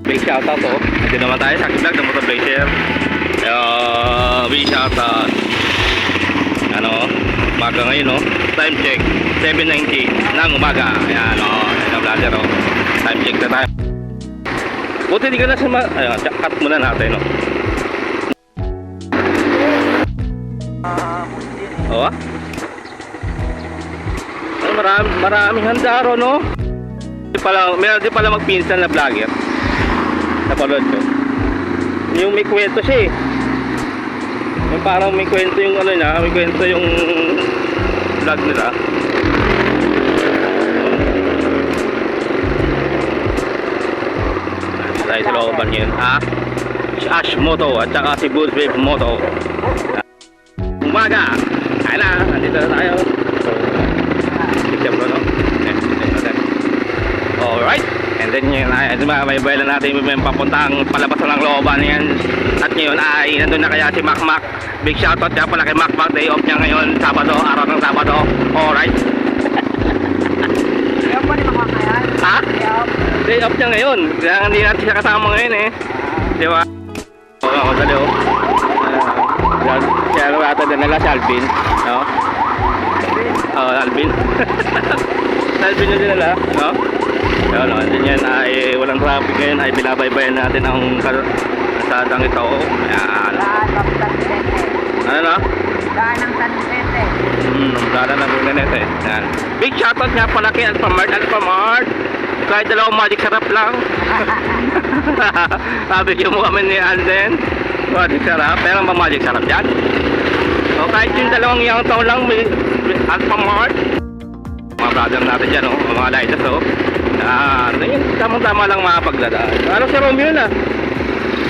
Big shoutout to. Ito naman tayo sa vlog ng Motor Blazer. Big shoutout. Ano, umaga ngayon, no? Time check, 7:90 ng umaga. Ayan, o. Ayan ang vlogger, o. Time check na tayo. Buti di ka na sa ayan, cut muna natin, no? Oo, ah? Ay, maraming handaro, no? Meron din pala magpinsan na vlogger. Napanood ko. Yung may kwento siya eh. Yung parang may kwento yung ano niya, may kwento yung vlog nila. Tayo sa looban yun. Si Ash Moto at saka si Bulls Wave Moto. Umaga! Kaya na, nandito na tayo. Picture bro, no? Alright. And then yun ay may bayan natin may papuntang palabasan ng looban yan. At ngayon ay nandun na kaya si Mac Mac. Big shoutout kaya pala kay Mac Mac. Day off niya ngayon, Sabado, araw ng Sabado. Alright. Day off pa ni Mac Mac na yan? Ha? Day off. Day off niya ngayon. Kaya hindi natin siya kasama ngayon eh. Di ba? Oo, dali o. Kaya natin din nila si Alvin. No? Oo, Alvin. Alvin yun din nila. No? Yun, no? Din yan ay walang traffic ngayon ay binabaybayan natin ang kasadang ito. Ayan. Daan ng San Vicente. Ano no? Daan ng San Vicente. Daan ng Vicente. Ayan. Big shoutout nga pala kay Alphamart. Alphamart. Kahit dalawang magic sarap lang. Nabigyan mo kami ni Alden. Magic sarap. Pero ba magic sarap dyan? So kahit yung dalawang yung taon lang may Alphamart. Mga brother natin dyan, oh. Mga lighters, oh. Yun, tamang-tama lang makapagdadaan. Ano si Romeo na?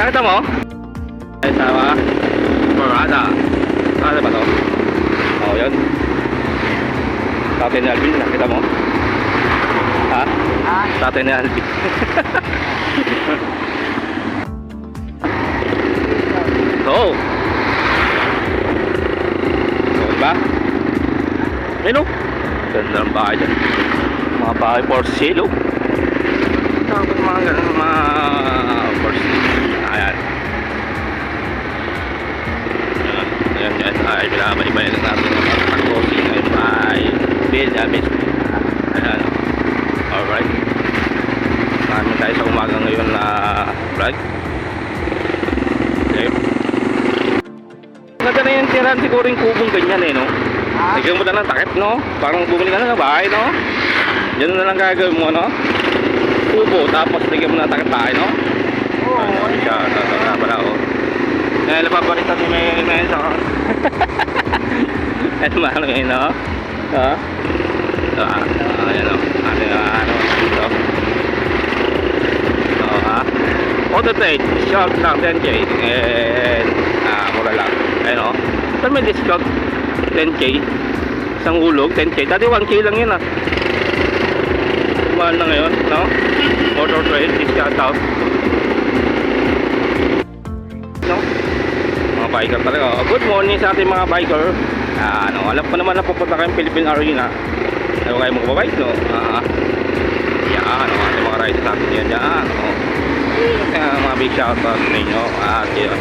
Nakita mo? Ay, sama. Marada. Ano ba to? Oh, yun. Tatay ni Alvin, nakita mo? Ha? Tatay ni Alvin. So. So, diba? Ayun, oh. Ganda ng bahay dyan. Mga bahay for sale, oh. Tapos mga ganun, mga for sale. Ayan. Ayan, ayan. Ay, binabay-bayan na natin ng mga takosin. Ayan, bahay. Bill, amin. Ayan. Alright. Marami tayo sa umaga ngayon na vlog. Okay. Ganda na yung tirahan siguro yung kubong ganyan eh, no? Lagyan mo na ng takip, no? Parang bumili ka na ng bahay, no? Yan na lang gagawin mo, no? Kubo, tapos lagyan mo na ng takip bahay, no? Oo. Ano siya, pala, oh. Ngayon, napapalitan ni may isa ka. Ano ba, ano yun, no? Ha? Ayan, no? Ano, dito. Oo, ha? Auto trade, short lang, 10K. And, mura lang. Ayan, no? Saan may discount? 10K isang hulog, 10K dati 1K lang yun mahal na ngayon, no? Motor trade, discount out, no? Mga biker talaga. Good morning sa ating mga biker. Alam ko naman na pupunta kayong Philippine Arena. Ano kayo magbabike, no? Yan, ating mga riders natin yan dyan, no? Mga big shoutout sa inyo. Yun,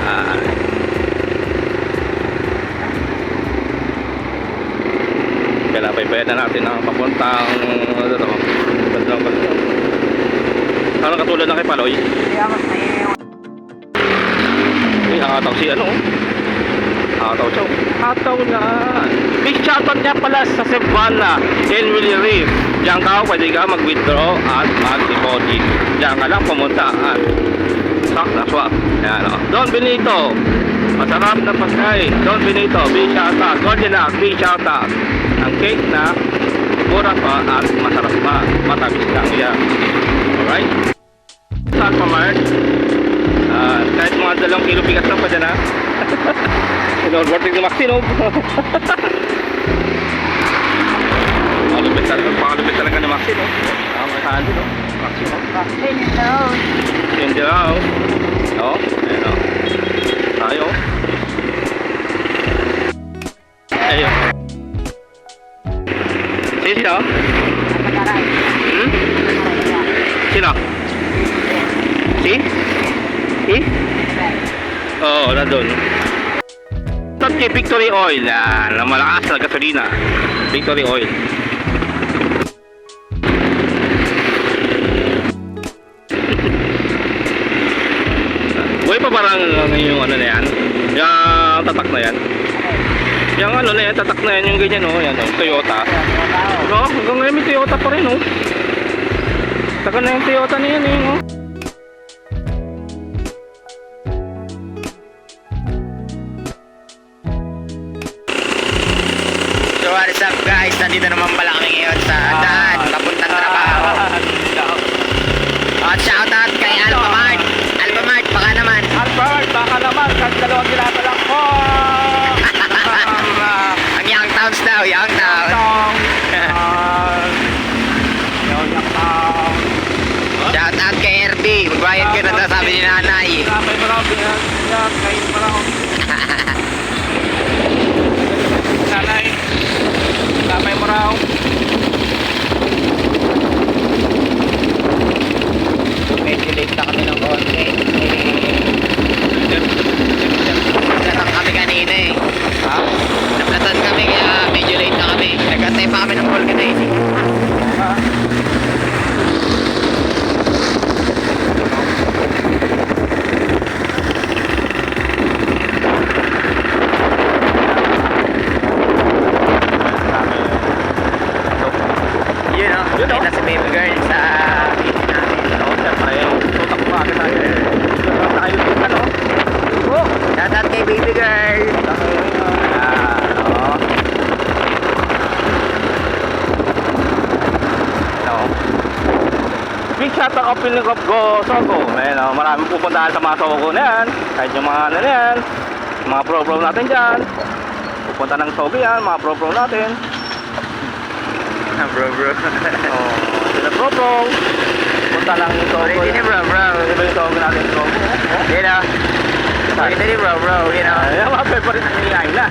kaya napaybayan na natin ang papuntang ano katulad na kay Paloy. Hataw si ano, hataw siya, hataw na. Big shoutout niya pala sa Savannah and Willie Reef. Diyan ka, pwede ka mag-withdraw at mag-deposit. Diyan ka lang pumunta at stock na swap. Ayan, Don Benito, masarap na pagkain. Don Benito, big shoutout. Goldilocks, big shoutout. Ang cake na mura pa at masarap pa, matamis lang yan. Alright? Sa Alphamart, kahit mga 2 kilo bigas lang pa dyan, ha? Sinorborting ni Maxino. Pakalupit talaga ni Maxino. May handi, no? Maxino. Vaccine in the house. In the house. No? Ayan, no? Tayo. Ayun. Sino? Sino? Eh? Oo, nandun. Kay Victory Oil, yan, na malakas na gasolina. Victory Oil. Buhay pa parang yung ano na yan, yung tatak na yan. Yung ano na yan, tatak na yan, yung ganyan oh, yan oh, Toyota. No, hanggang ngayon may Toyota pa rin oh. Tagal na yung Toyota na yan eh oh. So what's up guys, nandito naman pala kami ngayon sa daan, papuntang trabaho. At shoutout kay Alphamart. Alphamart, baka naman. Albert, baka naman, dalawang kilata lang po. Ang Young Towns daw, Young Towns. Shoutout kay RB, magbayad ka na daw, sabi ni nanay. Kapay mo raw, kain mo raw. Nanay, kapay mo raw. Medyo late na kami ng konti. Naplatan kami kanina eh. Ha? Naplatan kami kaya medyo late na kami. Nagantay pa kami ng vulcanizing. Yun o, Yun, oh. kita si baby girl sa beach namin. Oo, siyempre, tutak mo agad natin. Tayo dito, ano? Oo. Shoutout kay baby girl. Big shout out opening of Go Sogo. Ayan, oh, maraming pupuntahan sa mga Sogo na yan. Kahit yung mga ano na yan, mga pro natin dyan. Pupunta ng Sogo yan, mga pro natin. Bro. Oh, sila pro. Punta lang yung Sogo. Ulitin ni bro. Iba yung Sogo natin, Sogo. You know? Ulitin ni bro, you know? Ayan, mga favorite ni Ayla.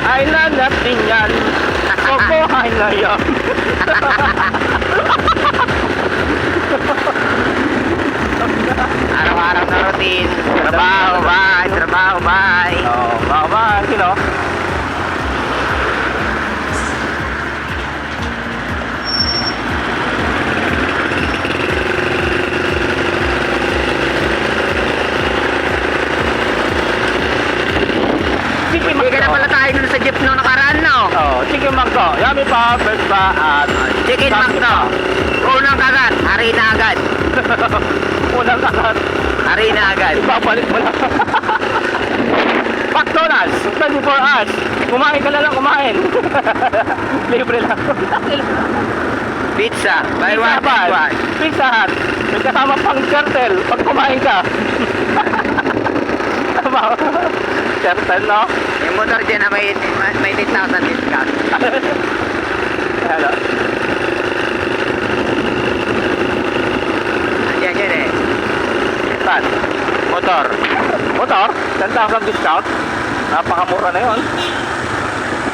Ayla natin yan. Sogo, Ayla yan. Araw-araw na routine. Trabaho, bye. Oh, bye, sino? Hindi ka na pala tayo dun sa jeep nung nakaraan, no? Oh, Chicken Mango. Yummy pa, first ba, at Chicken Mango. Unang kagat, hari na agad. unang kakat. Hari na agad. Ibabalik mo lang. McDonald's, 24 hours. Kumain ka na lang, kumain. Libre lang. Pizza, buy one, Pizza get one. Pizza Hut. May kasama pang turtle pag kumain ka. Turtle, no? Yung motor dyan na may 10,000 discount. Hello. Andiyan dyan eh. Saan? Motor. Motor? 10,000 discount? Napakamura na yun.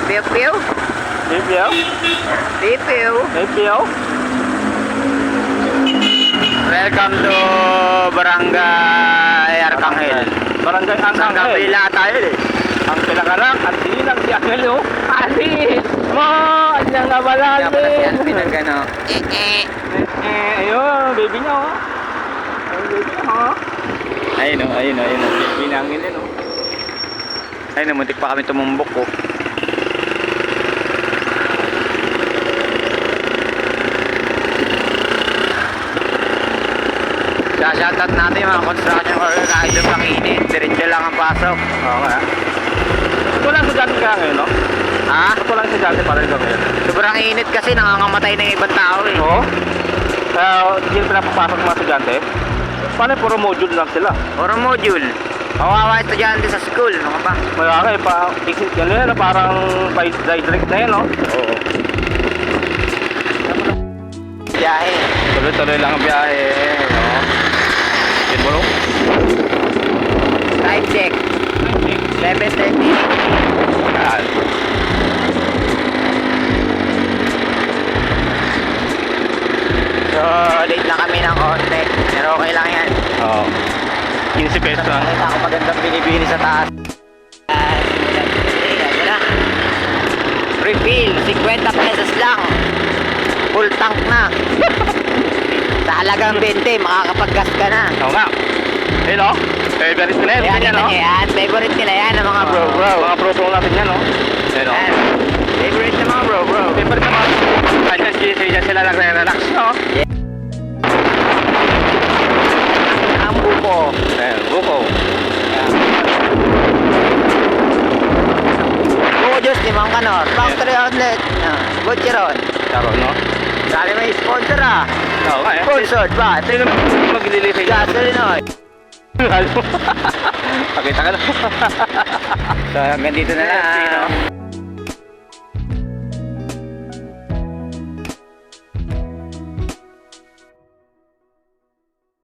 Piu-piu. Review? Piu-piu. Review? Welcome to Barangay Arcangel. Barangay Saan Arcangel. kabila tayo eh. Ang pinakanak at sinang si Angel, oh. Ali! Mo! Andiyan nga wala, Kaya pala si Ali! Alvin ang gano. Ayun, baby niya, oh. Ayun, baby niya, oh. Ayun o. Binangin din, oh. Ayun, muntik pa kami tumumbok ko. Shoutout natin yung mga construction worker kahit doon pang init. Diretso lang ang pasok. Oo nga. Ito lang sa dati ka ngayon, no? Ha? Ito lang sa dati para ito ngayon. Sobrang init kasi nangangamatay ng ibang tao eh. Oo. Kaya hindi pinapapasok mga estudyante. Paano puro module lang sila? Puro module. Kawawa estudyante sa school. Ano ka ba? Malaki, yan na yan, parang direct na yan, no? Oo. Biyahe. Tuloy-tuloy lang ang biyahe, no? Yan mo, no? Time check. 7:30. Yan. So, late na kami ng konti. Pero okay lang yan. Oo. 15 pesos lang. Nakita ko magandang binibini sa taas. Yan na. Refill, 50 pesos lang. Full tank na. Sa halagang 20, makakapag-gas ka na. Oo nga. Ayun o. Favorite nila yan. Yan, Ganyan o. yan. Favorite nila yan ng mga bro. Mga pro natin yan o. Ayun o. Yan. Favorite ng mga bro. Favorite naman. Dyan sila nagre-relax no. Ang buko. Ayun, buko. Buko Diyos, limang kanor. Factory outlet. Butcheron. Taro no. Dali may sponsor ah. Oo nga eh. Sponsored ba? Sino maglilipay na? Gasoline oil. Pakita ka na. So hanggang dito na lang.